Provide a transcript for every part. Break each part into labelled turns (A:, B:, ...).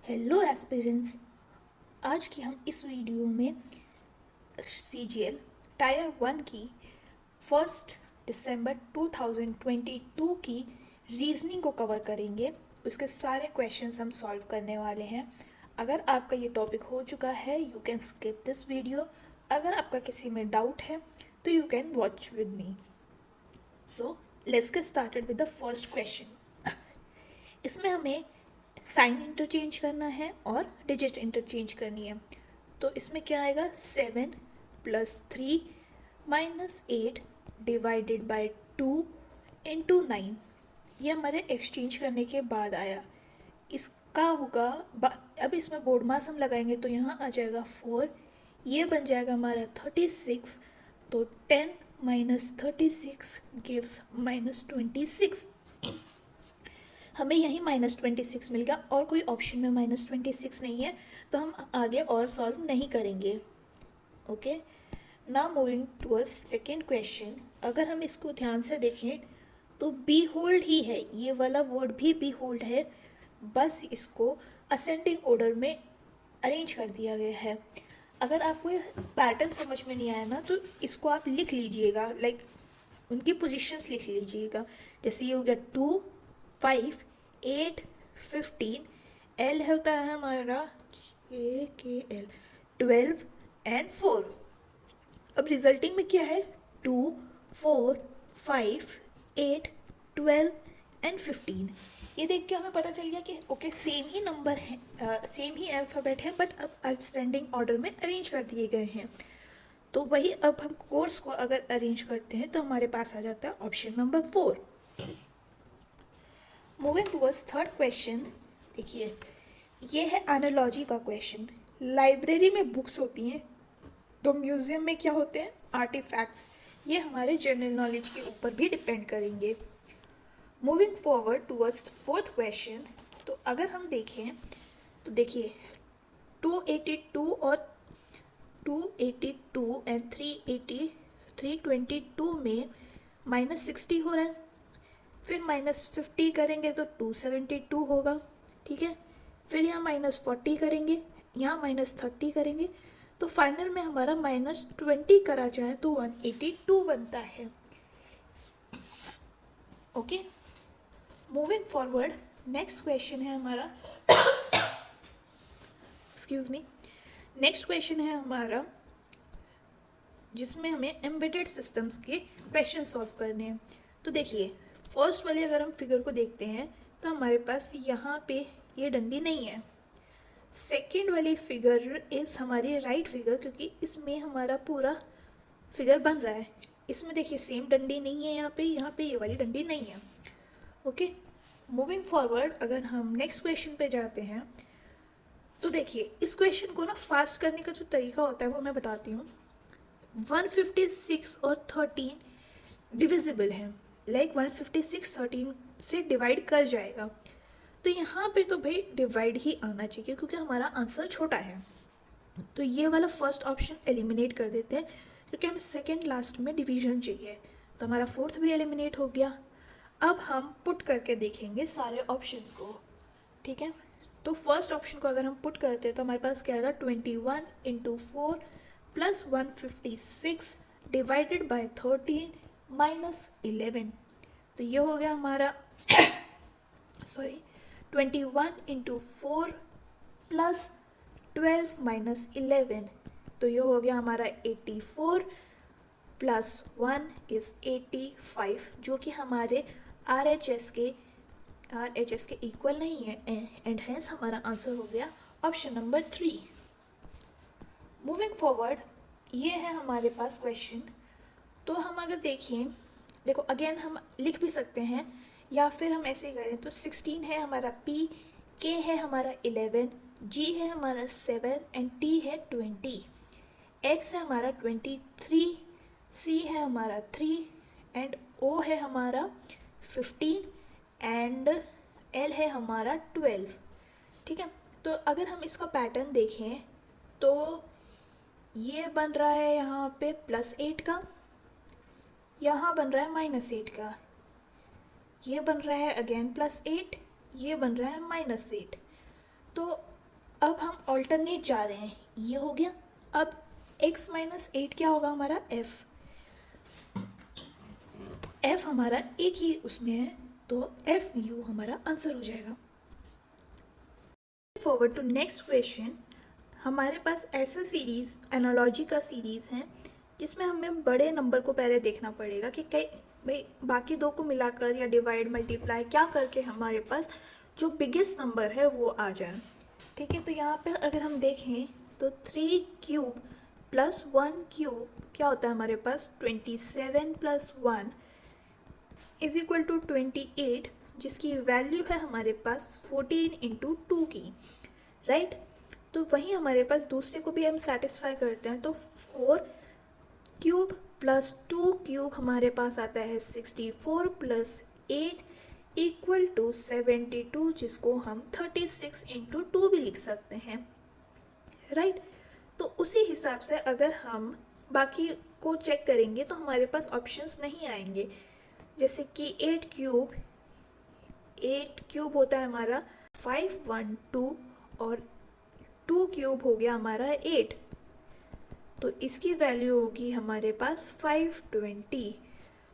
A: Hello aspirants. आज की हम इस वीडियो में सीजीएल टायर 1 की 1 दिसंबर 2022 की रीजनिंग को कवर करेंगे। उसके सारे क्वेश्चंस हम सॉल्व करने वाले हैं। अगर आपका ये टॉपिक हो चुका है you can skip this video. अगर आपका किसी में डाउट है तो you can watch with me. So let's get started with the first question. इसमें हमें साइन इंटरचेंज करना है और डिजिट इंटरचेंज करनी है। तो इसमें क्या आएगा, 7 + 3 - 8 डिवाइडेड बाय 2 × 9। ये हमारे एक्सचेंज करने के बाद आया। इसका होगा अब इसमें बोर्ड मास हम लगाएंगे तो यहाँ आ जाएगा 4। ये बन जाएगा हमारा 36। तो 10 - 36 गिव्स -26। हमें यही -26 मिल गया और कोई ऑप्शन में -26 नहीं है, तो हम आगे और सॉल्व नहीं करेंगे। Okay, now moving towards second question. अगर हम इसको ध्यान से देखें तो बी होल्ड ही है, ये वाला वर्ड भी बी होल्ड है, बस इसको असेंडिंग ऑर्डर में अरेंज कर दिया गया है। अगर आपको ये पैटर्न समझ में नहीं आया ना तो इसको आप लिख लीजिएगा, लाइक उनकी पोजीशंस लिख लीजिएगा। जैसे ये हो गया 2, 5, 8, 15। एल होता है हमारा JKL 12 एंड 4। अब रिजल्टिंग में क्या है, 2, 4, 5, 8, 12 एंड 15। ये देख के हमें पता चल गया कि ओके सेम ही नंबर है, सेम ही अल्फ़ाबेट है, बट अब असेंडिंग ऑर्डर में अरेंज कर दिए गए हैं। तो वही अब हम कोर्स को अगर अरेंज करते हैं तो हमारे पास आ जाता है option number 4। Moving towards third question. देखिए ये है एनालॉजी का क्वेश्चन। लाइब्रेरी में बुक्स होती हैं तो म्यूज़ियम में क्या होते हैं, आर्टिफैक्ट्स। ये हमारे जनरल नॉलेज के ऊपर भी डिपेंड करेंगे। Moving forward towards fourth question. तो अगर हम देखें तो देखिए 282 और 282 एंड 322 में -60 हो रहा है। फिर -50 करेंगे तो 272 होगा, ठीक है। फिर यहाँ -40 करेंगे, यहाँ -30 करेंगे, तो फाइनल में हमारा -20 करा जाए तो 182 बनता है। Okay, moving forward next question है हमारा एक्सक्यूज मी। नेक्स्ट क्वेश्चन है हमारा जिसमें हमें एम्बेडेड सिस्टम्स के क्वेश्चन सॉल्व करने हैं। तो देखिए फर्स्ट वाले अगर हम फिगर को देखते हैं तो हमारे पास यहाँ पे ये डंडी नहीं है। सेकेंड वाली फिगर इज़ हमारी राइट फिगर, क्योंकि इसमें हमारा पूरा फिगर बन रहा है। इसमें देखिए सेम डंडी नहीं है, यहाँ पे ये वाली डंडी नहीं है। ओके, मूविंग फॉरवर्ड अगर हम नेक्स्ट क्वेश्चन पे जाते हैं तो देखिए इस क्वेश्चन को ना फास्ट करने का जो तरीका होता है वो मैं बताती हूँ। 156 और 13 डिविजिबल है, लाइक 156 13 से डिवाइड कर जाएगा। तो यहाँ पे तो भाई डिवाइड ही आना चाहिए क्योंकि हमारा आंसर छोटा है। तो ये वाला फर्स्ट ऑप्शन एलिमिनेट कर देते हैं क्योंकि हमें सेकेंड लास्ट में डिवीजन चाहिए। तो हमारा फोर्थ भी एलिमिनेट हो गया। अब हम पुट करके देखेंगे सारे ऑप्शंस को, ठीक है। तो फर्स्ट ऑप्शन को अगर हम पुट करते हैं तो हमारे पास क्या आएगा, 21 × 4 + 156 डिवाइडेड बाय 13 - 11। तो ये हो गया हमारा 21 × 4 + 12 - 11। तो ये हो गया हमारा 84 + 1 = 85, जो कि हमारे RHS के इक्वल नहीं है, एंड हैंस हमारा आंसर हो गया ऑप्शन नंबर 3। मूविंग फॉरवर्ड ये है हमारे पास क्वेश्चन। तो हम अगर देखें, देखो अगेन हम लिख भी सकते हैं या फिर हम ऐसे करें तो 16 है हमारा P, K है हमारा 11, G है हमारा 7 एंड T है 20, X है हमारा 23, C है हमारा 3 एंड O है हमारा 15 एंड L है हमारा 12, ठीक है। तो अगर हम इसका पैटर्न देखें तो ये बन रहा है यहाँ पे +8 का, यहाँ बन रहा है -8 का, ये बन रहा है अगेन +8, ये बन रहा है -8। तो अब हम ऑल्टरनेट जा रहे हैं, ये हो गया। अब x माइनस 8 क्या होगा हमारा f हमारा एक ही उसमें है, तो एफ यू हमारा आंसर हो जाएगा। Forward to next question. हमारे पास ऐसा सीरीज़ एनालॉजी का सीरीज़ है जिसमें हमें बड़े नंबर को पहले देखना पड़ेगा कि कई भाई बाकी दो को मिलाकर या डिवाइड मल्टीप्लाई क्या करके हमारे पास जो बिगेस्ट नंबर है वो आ जाए। ठीक है, तो यहाँ पे अगर हम देखें तो 3 क्यूब प्लस 1 क्यूब क्या होता है हमारे पास 27 प्लस 1 इज इक्वल टू 28, जिसकी वैल्यू है हमारे पास 14 इंटू 2 की, राइट। तो वहीं हमारे पास दूसरे को भी हम सेटिस्फाई करते हैं, तो 4 क्यूब प्लस 2 क्यूब हमारे पास आता है 64 प्लस 8 इक्वल टू 72, जिसको हम 36 इंटू 2 भी लिख सकते हैं, राइट। तो उसी हिसाब से अगर हम बाकी को चेक करेंगे तो हमारे पास ऑप्शंस नहीं आएंगे, जैसे कि 8 क्यूब होता है हमारा 512 और 2 क्यूब हो गया हमारा 8, तो इसकी वैल्यू होगी हमारे पास 520,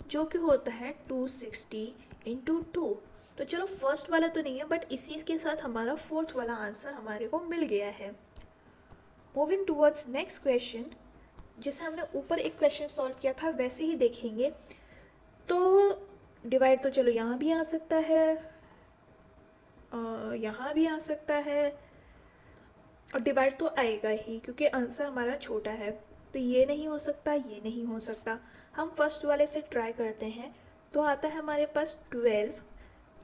A: जो कि होता है 260 इंटू 2। तो चलो फर्स्ट वाला तो नहीं है, बट इसी के साथ हमारा फोर्थ वाला आंसर हमारे को मिल गया है। मूविंग टूवर्ड्स नेक्स्ट क्वेश्चन, जैसे हमने ऊपर एक क्वेश्चन सॉल्व किया था वैसे ही देखेंगे। तो डिवाइड तो चलो यहाँ भी आ सकता है, यहाँ भी आ सकता है, और डिवाइड तो आएगा ही क्योंकि आंसर हमारा छोटा है, तो ये नहीं हो सकता, ये नहीं हो सकता। हम फर्स्ट वाले से ट्राई करते हैं, तो आता है हमारे पास 12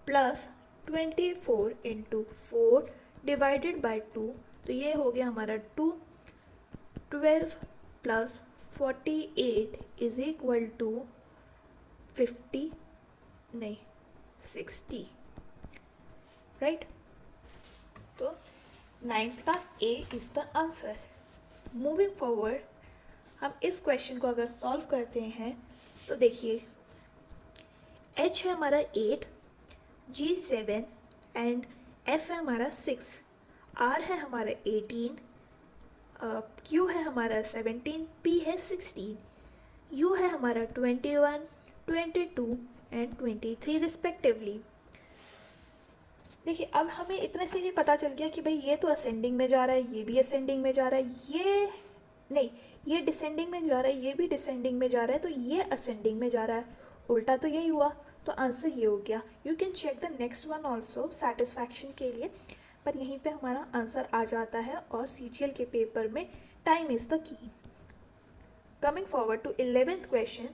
A: प्लस 24 इंटू 4 डिवाइडेड बाई 2, तो ये हो गया हमारा 2। 12 प्लस 48 इज इक्वल टू 50 नहीं 60, राइट। तो नाइन्थ का A is the answer. Moving forward, हम इस क्वेश्चन को अगर सॉल्व करते हैं तो देखिए एच है हमारा 8, जी 7 एंड एफ है हमारा 6, आर है हमारा 18, क्यू है हमारा 17, पी है 16, यू है हमारा 21, 22 एंड 23 रिस्पेक्टिवली। देखिए अब हमें इतने से ही पता चल गया कि भाई ये तो असेंडिंग में जा रहा है, ये भी असेंडिंग में जा रहा है, ये नहीं, ये डिसेंडिंग में जा रहा है, ये भी डिसेंडिंग में जा रहा है, तो ये असेंडिंग में जा रहा है, उल्टा तो यही हुआ, तो आंसर ये हो गया। You can check the next one also satisfaction के लिए, पर यहीं पे हमारा आंसर आ जाता है और CGL के पेपर में time is the key. Coming forward to 11th question,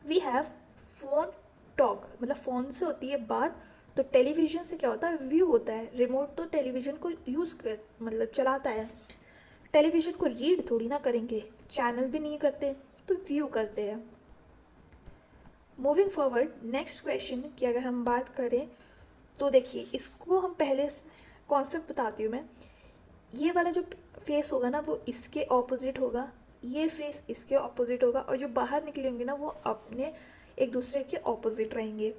A: we have phone talk, मतलब फ़ोन से होती है बात, तो टेलीविज़न से क्या होता है व्यू होता है, रिमोट तो टेलीविज़न को यूज़ कर मतलब चलाता है, टेलीविज़न को रीड थोड़ी ना करेंगे, चैनल भी नहीं करते, तो व्यू करते हैं। मूविंग फॉरवर्ड नेक्स्ट क्वेश्चन की अगर हम बात करें तो देखिए इसको हम पहले कॉन्सेप्ट बताती हूँ मैं। ये वाला जो फेस होगा ना वो इसके ऑपोजिट होगा, ये फेस इसके ऑपोजिट होगा, और जो बाहर निकलेंगे ना वो अपने एक दूसरे के ऑपोजिट रहेंगे,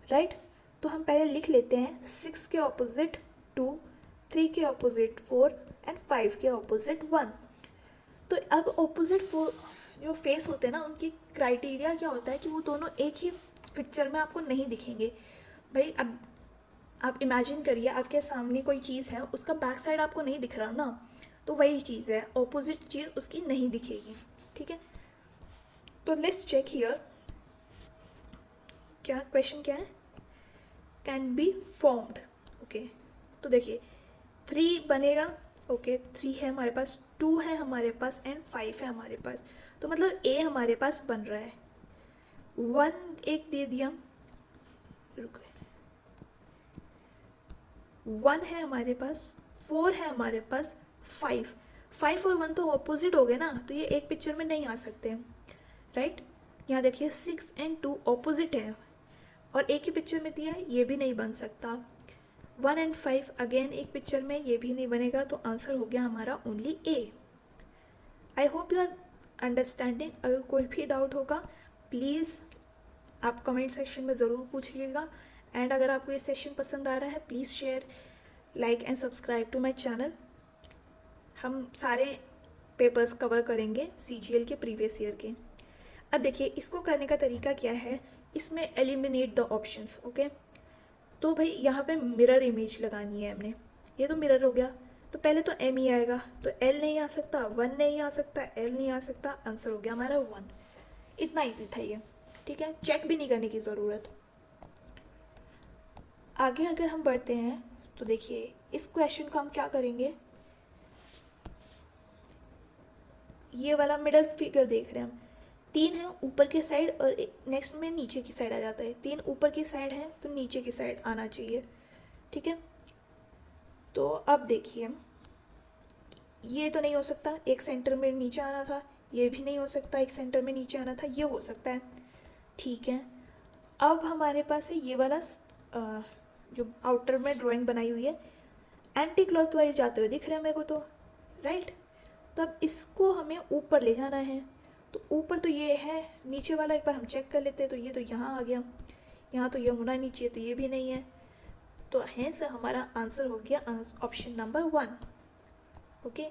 A: राइट। तो हम पहले लिख लेते हैं 6 के ऑपोजिट 2, 3 के ऑपोजिट 4 एंड 5 के ऑपोजिट 1। तो अब ऑपोजिट जो फेस होते हैं ना उनकी क्राइटेरिया क्या होता है कि वो दोनों एक ही पिक्चर में आपको नहीं दिखेंगे। भाई अब आप इमेजिन करिए आपके सामने कोई चीज़ है, उसका बैक साइड आपको नहीं दिख रहा ना, तो वही चीज़ है, ऑपोजिट चीज़ उसकी नहीं दिखेगी, ठीक है। तो लेट्स चेक हियर, क्या क्वेश्चन क्या है, कैन बी फॉर्म्ड, ओके। तो देखिए 3 बनेगा, ओके 3 है हमारे पास, 2 है हमारे पास एंड 5 है हमारे पास, तो मतलब ए हमारे पास बन रहा है। 1 एक दे दिया, रुको 1 है हमारे पास, 4 है हमारे पास, 5 और 1 तो ऑपोजिट हो गए ना, तो ये एक पिक्चर में नहीं आ सकते, राइट। यहाँ देखिए 6 एंड 2 ऑपोजिट है और एक ही पिक्चर में दिया है, ये भी नहीं बन सकता। 1 एंड 5 अगेन एक पिक्चर में, ये भी नहीं बनेगा, तो आंसर हो गया हमारा only A. I hope you are understanding. अगर कोई भी डाउट होगा प्लीज़ आप कमेंट सेक्शन में ज़रूर पूछिएगा, एंड अगर आपको ये सेशन पसंद आ रहा है please share, like and subscribe to my channel. हम सारे पेपर्स कवर करेंगे CGL के प्रीवियस ईयर के। अब देखिए इसको करने का तरीका क्या है, इसमें एलिमिनेट द ऑप्शंस। ओके, तो भाई यहाँ पे मिरर इमेज लगानी है हमने। ये तो मिरर हो गया, तो पहले तो M ही आएगा, तो L नहीं आ सकता, 1 नहीं आ सकता, L नहीं आ सकता, आंसर हो गया हमारा 1। इतना इजी था ये, ठीक है, चेक भी नहीं करने की ज़रूरत। आगे अगर हम बढ़ते हैं तो देखिए इस क्वेश्चन को हम क्या करेंगे, ये वाला मिडल फिगर देख रहे हैं हम, 3 है ऊपर के साइड और नेक्स्ट में नीचे की साइड आ जाता है। 3 ऊपर की साइड है तो नीचे की साइड आना चाहिए, ठीक है। तो अब देखिए ये तो नहीं हो सकता, एक सेंटर में नीचे आना था, ये भी नहीं हो सकता, एक सेंटर में नीचे आना था, ये हो सकता है, ठीक है। अब हमारे पास है ये वाला जो आउटर में ड्राइंग बनाई हुई है, एंटी क्लॉकवाइज जाते हुए दिख रहा है मेरे को तो, राइट। तो अब इसको हमें ऊपर ले जाना है, तो ऊपर तो ये है, नीचे वाला एक बार हम चेक कर लेते हैं, तो ये तो यहाँ आ गया, यहाँ तो ये होना नहीं चाहिए, तो ये भी नहीं है, तो हैंस हमारा आंसर हो गया option number 1। Okay,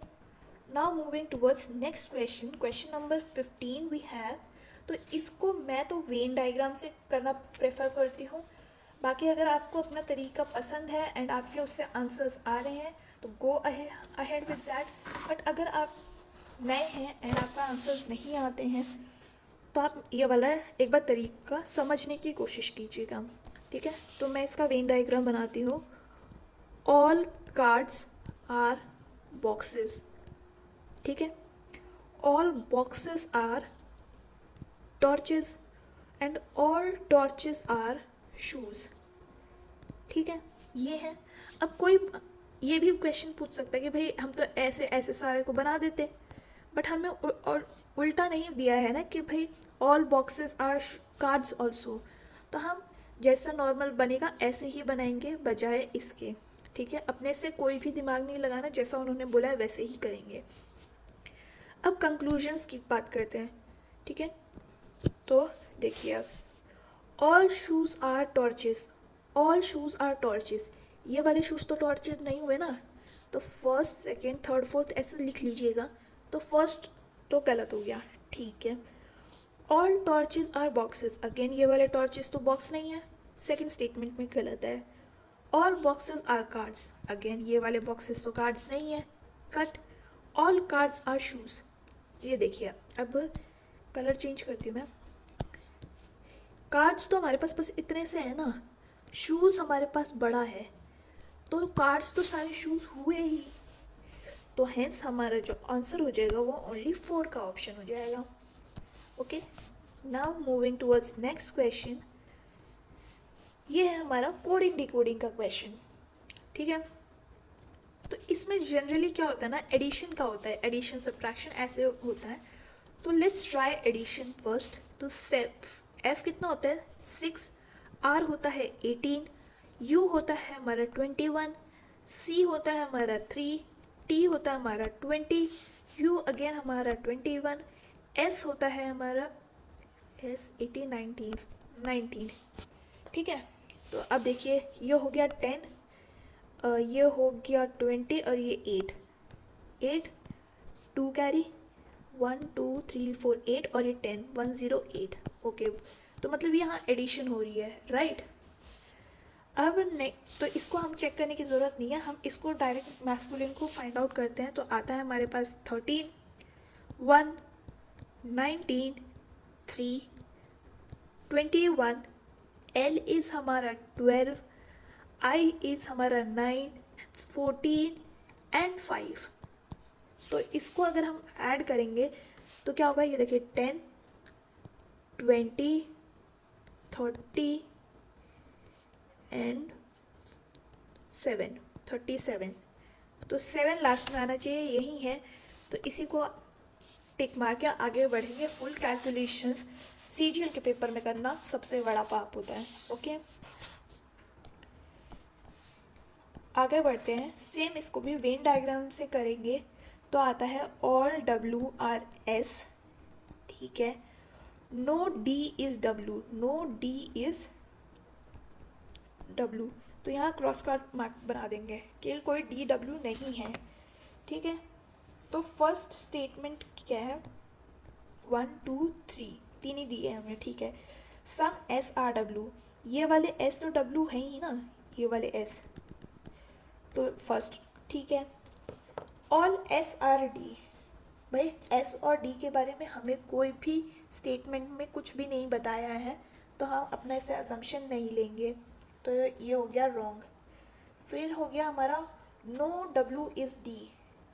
A: now moving towards next question, question number 15 we have. तो इसको मैं तो वेन डायग्राम से करना प्रेफर करती हूँ, बाकी अगर आपको अपना तरीका पसंद है एंड आपके उससे आंसर्स आ रहे हैं तो go ahead with that. But अगर आप नए हैं एंड आपका आंसर्स नहीं आते हैं तो आप ये वाला एक बार तरीका समझने की कोशिश कीजिएगा, ठीक है। तो मैं इसका वेन डायग्राम बनाती हूँ। ऑल कार्ड्स आर बॉक्सेस, ठीक है, all boxes are torches and all torches are shoes, ठीक है, ये है। अब कोई ये भी क्वेश्चन पूछ सकता है कि भाई हम तो ऐसे ऐसे सारे को बना देते, बट हमें और उल्टा नहीं दिया है ना कि भाई all boxes are cards also, तो हम जैसा नॉर्मल बनेगा ऐसे ही बनाएंगे बजाय इसके, ठीक है। अपने से कोई भी दिमाग नहीं लगाना, जैसा उन्होंने बोला है वैसे ही करेंगे। अब कंक्लूजन्स की बात करते हैं, ठीक है। तो देखिए अब all shoes are torches, all shoes are torches, ये वाले शूज़ तो टॉर्चेस नहीं हुए ना, तो फर्स्ट सेकेंड थर्ड फोर्थ ऐसे लिख लीजिएगा, तो फर्स्ट तो गलत हो गया, ठीक है। All torches are boxes, again ये वाले टॉर्चेस तो बॉक्स नहीं है, सेकेंड स्टेटमेंट में गलत है। All boxes are cards, again ये वाले बॉक्सेस तो कार्ड्स नहीं है, cut. All cards are shoes, ये देखिए अब कलर चेंज करती हूँ मैं, कार्ड्स तो हमारे पास बस इतने से है ना, शूज़ हमारे पास बड़ा है, तो कार्ड्स तो सारे शूज़ हुए ही, तो हैंस हमारा जो आंसर हो जाएगा वो ओनली 4 का ऑप्शन हो जाएगा। Okay, now moving towards next question, ये है हमारा कोडिंग डिकोडिंग का क्वेश्चन, ठीक है। तो इसमें जनरली क्या होता है ना, एडिशन का होता है, एडिशन सब्ट्रैक्शन ऐसे होता है। तो लेट्स ट्राई एडिशन फर्स्ट। तो एफ कितना होता है 6, आर होता है 18, यू होता है हमारा 21, सी होता है हमारा 3, टी होता है हमारा 20, यू अगेन हमारा 21, एस होता है हमारा एस 18 19, ठीक है। तो अब देखिए ये हो गया 10, ये हो गया 20 और ये 8 2 कैरी 1 2 3 4 8 और ये 10 108। ओके, तो मतलब यहाँ एडिशन हो रही है, राइट। अब तो इसको हम चेक करने की ज़रूरत नहीं है, हम इसको डायरेक्ट मैस्कुलिन को फाइंड आउट करते हैं। तो आता है हमारे पास 13 1 19 3 21, एल इज़ हमारा 12, आई इज़ हमारा 9 14 एंड 5। तो इसको अगर हम ऐड करेंगे तो क्या होगा, ये देखिए 10 20 30 एंड 7 37। तो 7 लास्ट में आना चाहिए, यही है। तो इसी को टिक मार के आगे बढ़ेंगे। फुल कैलकुलेशंस सीजीएल के पेपर में करना सबसे बड़ा पाप होता है। ओके, आगे बढ़ते हैं। सेम इसको भी वेन डायग्राम से करेंगे। तो आता है ऑल डब्ल्यू आर एस, ठीक है, no D is W, no D is W. तो यहाँ क्रॉस का मार्क बना देंगे कि कोई डी डब्ल्यू नहीं है, ठीक है। तो फर्स्ट स्टेटमेंट क्या है, 1 2 3 तीन ही दिए हैं हमने, ठीक है। सम एस आर डब्ल्यू, ये वाले एस तो डब्ल्यू है ही ना, ये वाले एस, तो फर्स्ट ठीक है। ऑल एस आर डी, भाई एस और डी के बारे में हमें कोई भी स्टेटमेंट में कुछ भी नहीं बताया है, तो हम अपना ऐसे अजम्पशन नहीं लेंगे, तो ये हो गया रॉन्ग। फिर हो गया हमारा no W is D,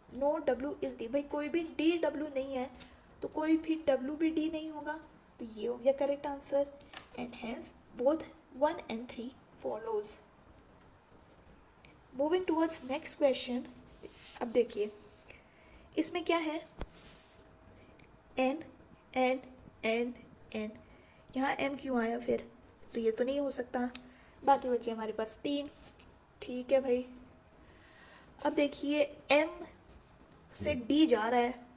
A: no W is D, भाई कोई भी डी डब्ल्यू नहीं है, तो कोई भी डब्ल्यू भी डी नहीं होगा, तो ये हो गया correct answer. And hence both 1 and 3 follows। Moving towards next question. अब देखिए इसमें क्या है, एन एन एन एन, यहाँ एम क्यों आया फिर, तो ये तो नहीं हो सकता। बाकी बचे हमारे पास 3, ठीक है भाई। अब देखिए एम से डी जा रहा है,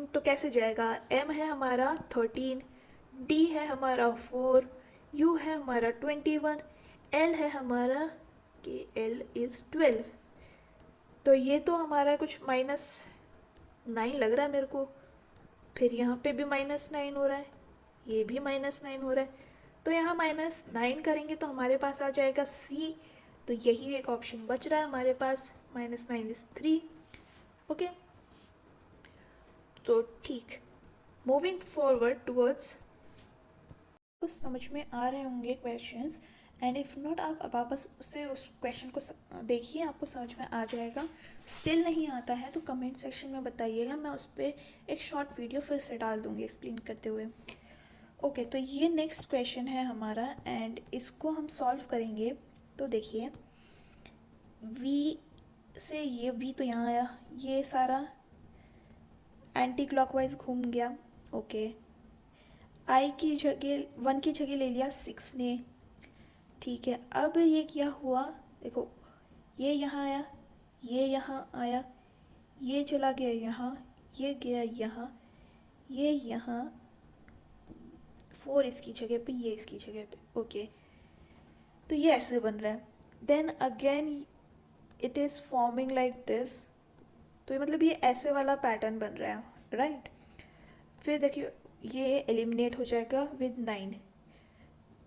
A: तो कैसे जाएगा, एम है हमारा 13, डी है हमारा 4, यू है हमारा 21, एल है हमारा कि एल इज़ 12, तो ये तो हमारा कुछ -9 लग रहा है मेरे को। फिर यहाँ पे भी -9 हो रहा है, ये भी -9 हो रहा है, तो यहाँ -9 करेंगे तो हमारे पास आ जाएगा सी, तो यही एक ऑप्शन बच रहा है हमारे पास, -9 इज़ 3। ओके, तो ठीक। मूविंग फॉरवर्ड टूवर्ड्स, कुछ समझ में आ रहे होंगे क्वेश्चंस, एंड इफ़ नॉट आप वापस उससे उस क्वेश्चन को देखिए, आपको समझ में आ जाएगा। स्टिल नहीं आता है तो कमेंट सेक्शन में बताइएगा, मैं उस पर एक शॉर्ट वीडियो फिर से डाल दूँगी एक्सप्लेन करते हुए। ओके, तो ये नेक्स्ट क्वेश्चन है हमारा, एंड इसको हम सॉल्व करेंगे। तो देखिए v से ये v तो यहाँ आया, ये सारा एंटी क्लॉकवाइज घूम गया। ओके, आई की जगह 1 की जगह ले लिया 6 ने, ठीक है। अब ये क्या हुआ, देखो ये यहाँ आया, ये यहाँ आया, ये चला गया यहाँ, ये गया यहाँ, ये यहाँ, 4 इसकी जगह पे, ये इसकी जगह पे। ओके, तो ये ऐसे बन रहा है। Then again it is forming like this, तो ये मतलब ये ऐसे वाला पैटर्न बन रहा है, राइट। फिर देखिए ये एलिमिनेट हो जाएगा विद 9,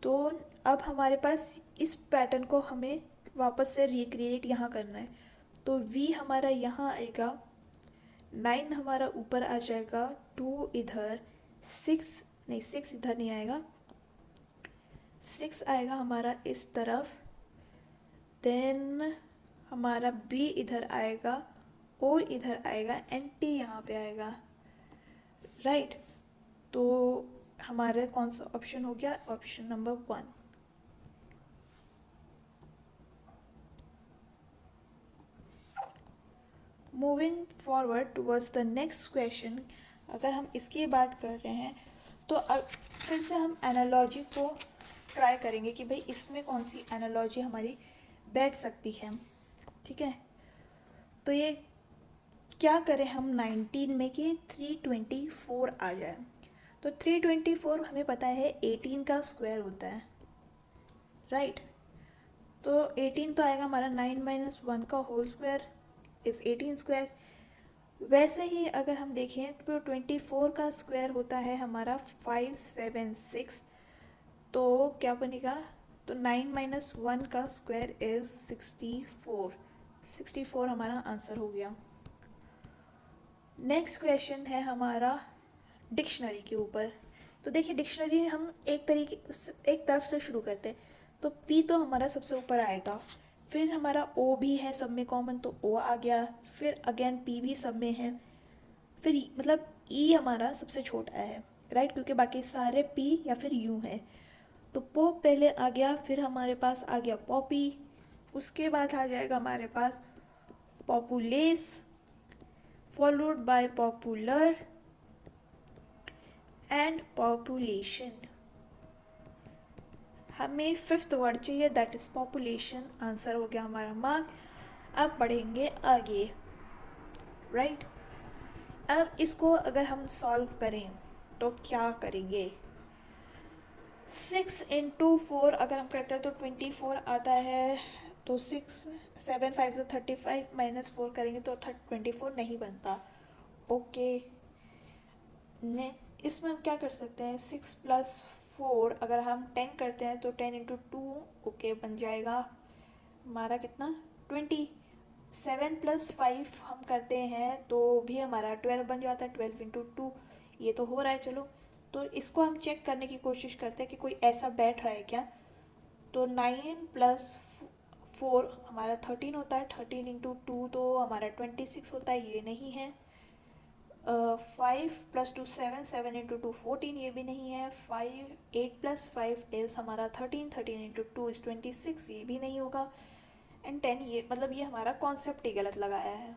A: तो अब हमारे पास इस पैटर्न को हमें वापस से रिक्रिएट यहाँ करना है, तो v हमारा यहाँ आएगा, 9 हमारा ऊपर आ जाएगा, 2 इधर, 6 इधर नहीं आएगा, 6 आएगा हमारा इस तरफ, देन हमारा b इधर आएगा, o इधर आएगा, एंड t यहाँ पे आएगा, राइट। तो हमारा कौन सा ऑप्शन हो गया, option number 1। Moving forward towards the next question, अगर हम इसकी बात कर रहे हैं तो अब फिर से हम एनालॉजी को ट्राई करेंगे कि भाई इसमें कौन सी एनालॉजी हमारी बैठ सकती है, ठीक है। तो ये क्या करें हम 19 में कि 324 आ जाए, तो 324 हमें पता है 18 का स्क्वायर होता है, राइट। तो 18 तो आएगा हमारा 9 - 1 का होल स्क्वायर इज़ 18 स्क्वायर। वैसे ही अगर हम देखें तो 24 का स्क्वायर होता है हमारा 576, तो क्या बनेगा, तो 9 - 1 का स्क्वायर इज़ 64 हमारा आंसर हो गया। नेक्स्ट क्वेश्चन है हमारा डिक्शनरी के ऊपर। तो देखिए डिक्शनरी हम एक तरफ से शुरू करते हैं, तो P तो हमारा सबसे ऊपर आएगा, फिर हमारा O भी है सब में कॉमन, तो O आ गया, फिर अगेन P भी सब में है, फिर मतलब E हमारा सबसे छोटा है, राइट, क्योंकि बाकी सारे P या फिर U हैं। तो पोप पहले आ गया, फिर हमारे पास आ गया पॉपी, उसके बाद आ जाएगा हमारे पास populace, followed by popular and population. हमें 5th वर्ड चाहिए, दैट इज़ पॉपुलेशन, आंसर हो गया हमारा मार्क। अब बढ़ेंगे आगे, राइट। अब इसको अगर हम सॉल्व करें तो क्या करेंगे, 6 × 4 अगर हम करते हैं तो 24 आता है, तो 6 7 5 -4 करेंगे तो 24 नहीं बनता। ओके, ने इसमें हम क्या कर सकते हैं, 6 + 4 अगर हम 10 करते हैं तो 10 × 2 ओके बन जाएगा हमारा कितना 20। 7 + 5 हम करते हैं तो भी हमारा 12 बन जाता है, 12 × 2 ये तो हो रहा है। चलो तो इसको हम चेक करने की कोशिश करते हैं कि कोई ऐसा बैठ रहा है क्या। तो 9 + 4 हमारा 13 होता है, 13 × 2 तो हमारा 26 होता है, ये नहीं है। 5 + 2 7, 7 × 2 14, ये भी नहीं है। 8 + 5 इज़ हमारा 13, 13 × 2 इज़ 26, ये भी नहीं होगा। एंड 10, ये मतलब ये हमारा कॉन्सेप्ट ही गलत लगाया है।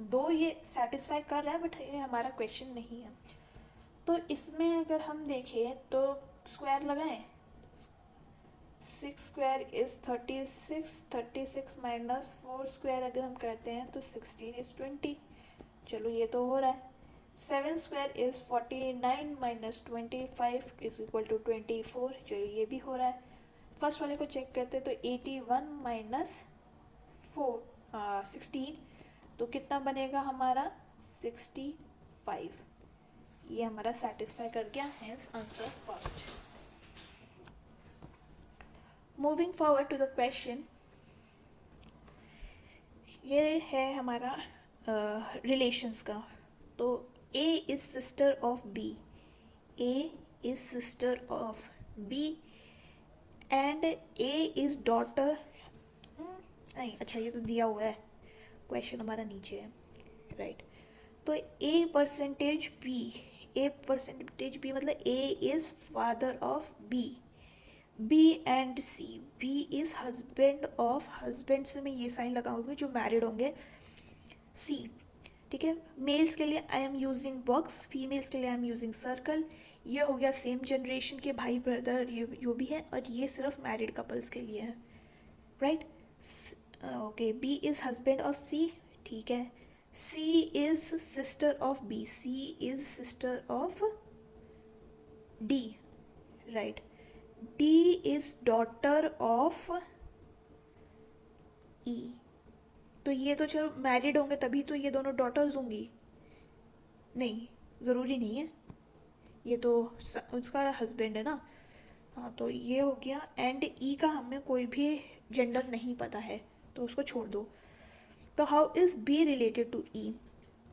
A: दो ये सेटिस्फाई कर रहा है बट ये हमारा क्वेश्चन नहीं है। तो इसमें अगर हम देखें तो स्क्वायर लगाएं, 6 स्क्वायर इज़ 36, 36 -4 स्क्वायर अगर हम करते हैं तो 16 इज़ 20। चलो ये तो हो रहा है। 7 square is 49 -25 is equal to 24। चलो ये भी हो रहा है। फर्स्ट वाले को चेक करते तो 81 -4 16 तो कितना बनेगा हमारा 65। ये हमारा सेटिस्फाई कर गया, hence answer first. Moving forward to the question, ये है हमारा रिलेशंस का। तो A is sister of B, A is sister of B and A is daughter, नहीं अच्छा ये तो दिया हुआ है, क्वेश्चन हमारा नीचे है राइट। तो A percentage B, A percentage B मतलब A is father of B, B and C, B is husband of, husband से मैं ये साइन लगाऊंगी जो मैरिड होंगे, सी। ठीक है, मेल्स के लिए I am using box, females के लिए आई एम यूजिंग सर्कल। ये हो गया सेम जनरेशन के भाई ब्रदर ये जो भी है, और ये सिर्फ मैरिड कपल्स के लिए है right. Okay, B is husband of C, ठीक है। C is sister of B, C is sister of D right. D is daughter of E, तो ये तो चलो मैरिड होंगे तभी तो ये दोनों डॉटर्स होंगी, नहीं ज़रूरी नहीं है, ये तो उसका हस्बैंड है ना। हाँ तो ये हो गया। एंड ई का हमें कोई भी जेंडर नहीं पता है तो उसको छोड़ दो। तो how is B related to E,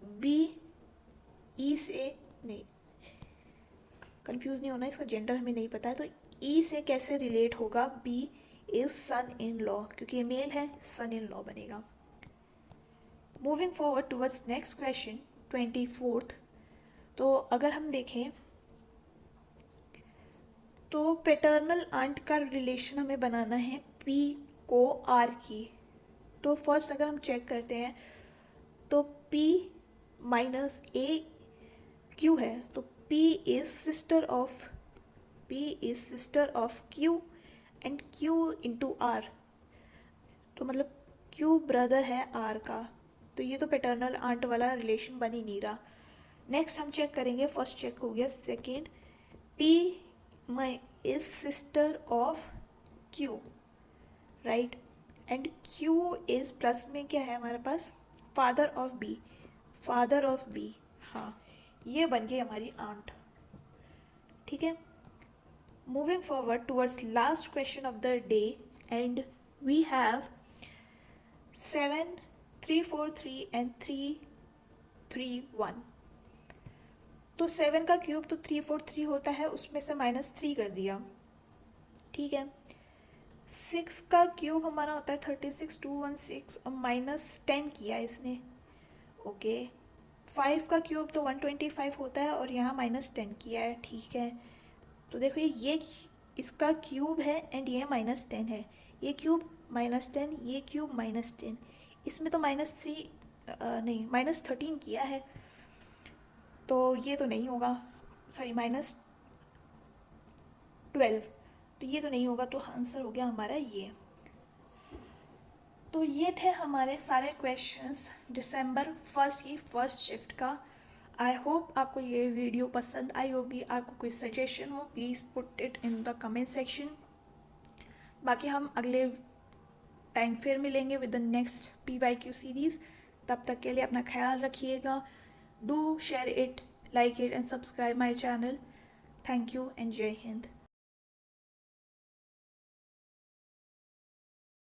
A: B E से नहीं, कंफ्यूज नहीं होना, इसका जेंडर हमें नहीं पता है। तो ई से कैसे रिलेट होगा, B is son in law, क्योंकि ये मेल है, सन इन लॉ बनेगा। Moving forward towards next question 24th। तो अगर हम देखें तो पैटर्नल आंट का रिलेशन हमें बनाना है पी को आर की। तो फर्स्ट अगर हम चेक करते हैं तो पी माइनस ए क्यू है, तो P is sister of, P is sister of Q and Q into R, तो मतलब क्यू ब्रदर है आर का। तो ये तो पैटर्नल आंट वाला रिलेशन बन ही नहीं रहा। नेक्स्ट हम चेक करेंगे, फर्स्ट चेक हो गया। Second, P my is sister of Q right, and Q is plus में क्या है हमारे पास, father of B, father of B, हाँ ये बन गई हमारी आंट। ठीक है, moving forward towards last question of the day and we have 7 3 4 3 and 3 3 1। तो 7 का क्यूब तो 3 4 3 होता है, उसमें से -3 कर दिया। ठीक है, 6 का क्यूब हमारा होता है 36 216 और -10 किया इसने। ओके, 5 का क्यूब तो 125 होता है और यहाँ -10 किया है। ठीक है, तो देखो ये इसका क्यूब है एंड ये -10 है, ये क्यूब -10, ये क्यूब -10, इसमें तो -3 नहीं -13 किया है, तो ये तो नहीं होगा, सॉरी -12, तो ये तो नहीं होगा, तो आंसर हो गया हमारा ये। तो ये थे हमारे सारे क्वेश्चंस दिसंबर 1 की फर्स्ट शिफ्ट का। आई होप आपको ये वीडियो पसंद आई होगी। आपको कोई सजेशन हो please put it in the comment section. बाकी हम अगले टाइम फिर मिलेंगे with the next PYQ series. तब तक के लिए अपना ख्याल रखिएगा। Do share it, like it and subscribe my channel. Thank you and जय हिंद।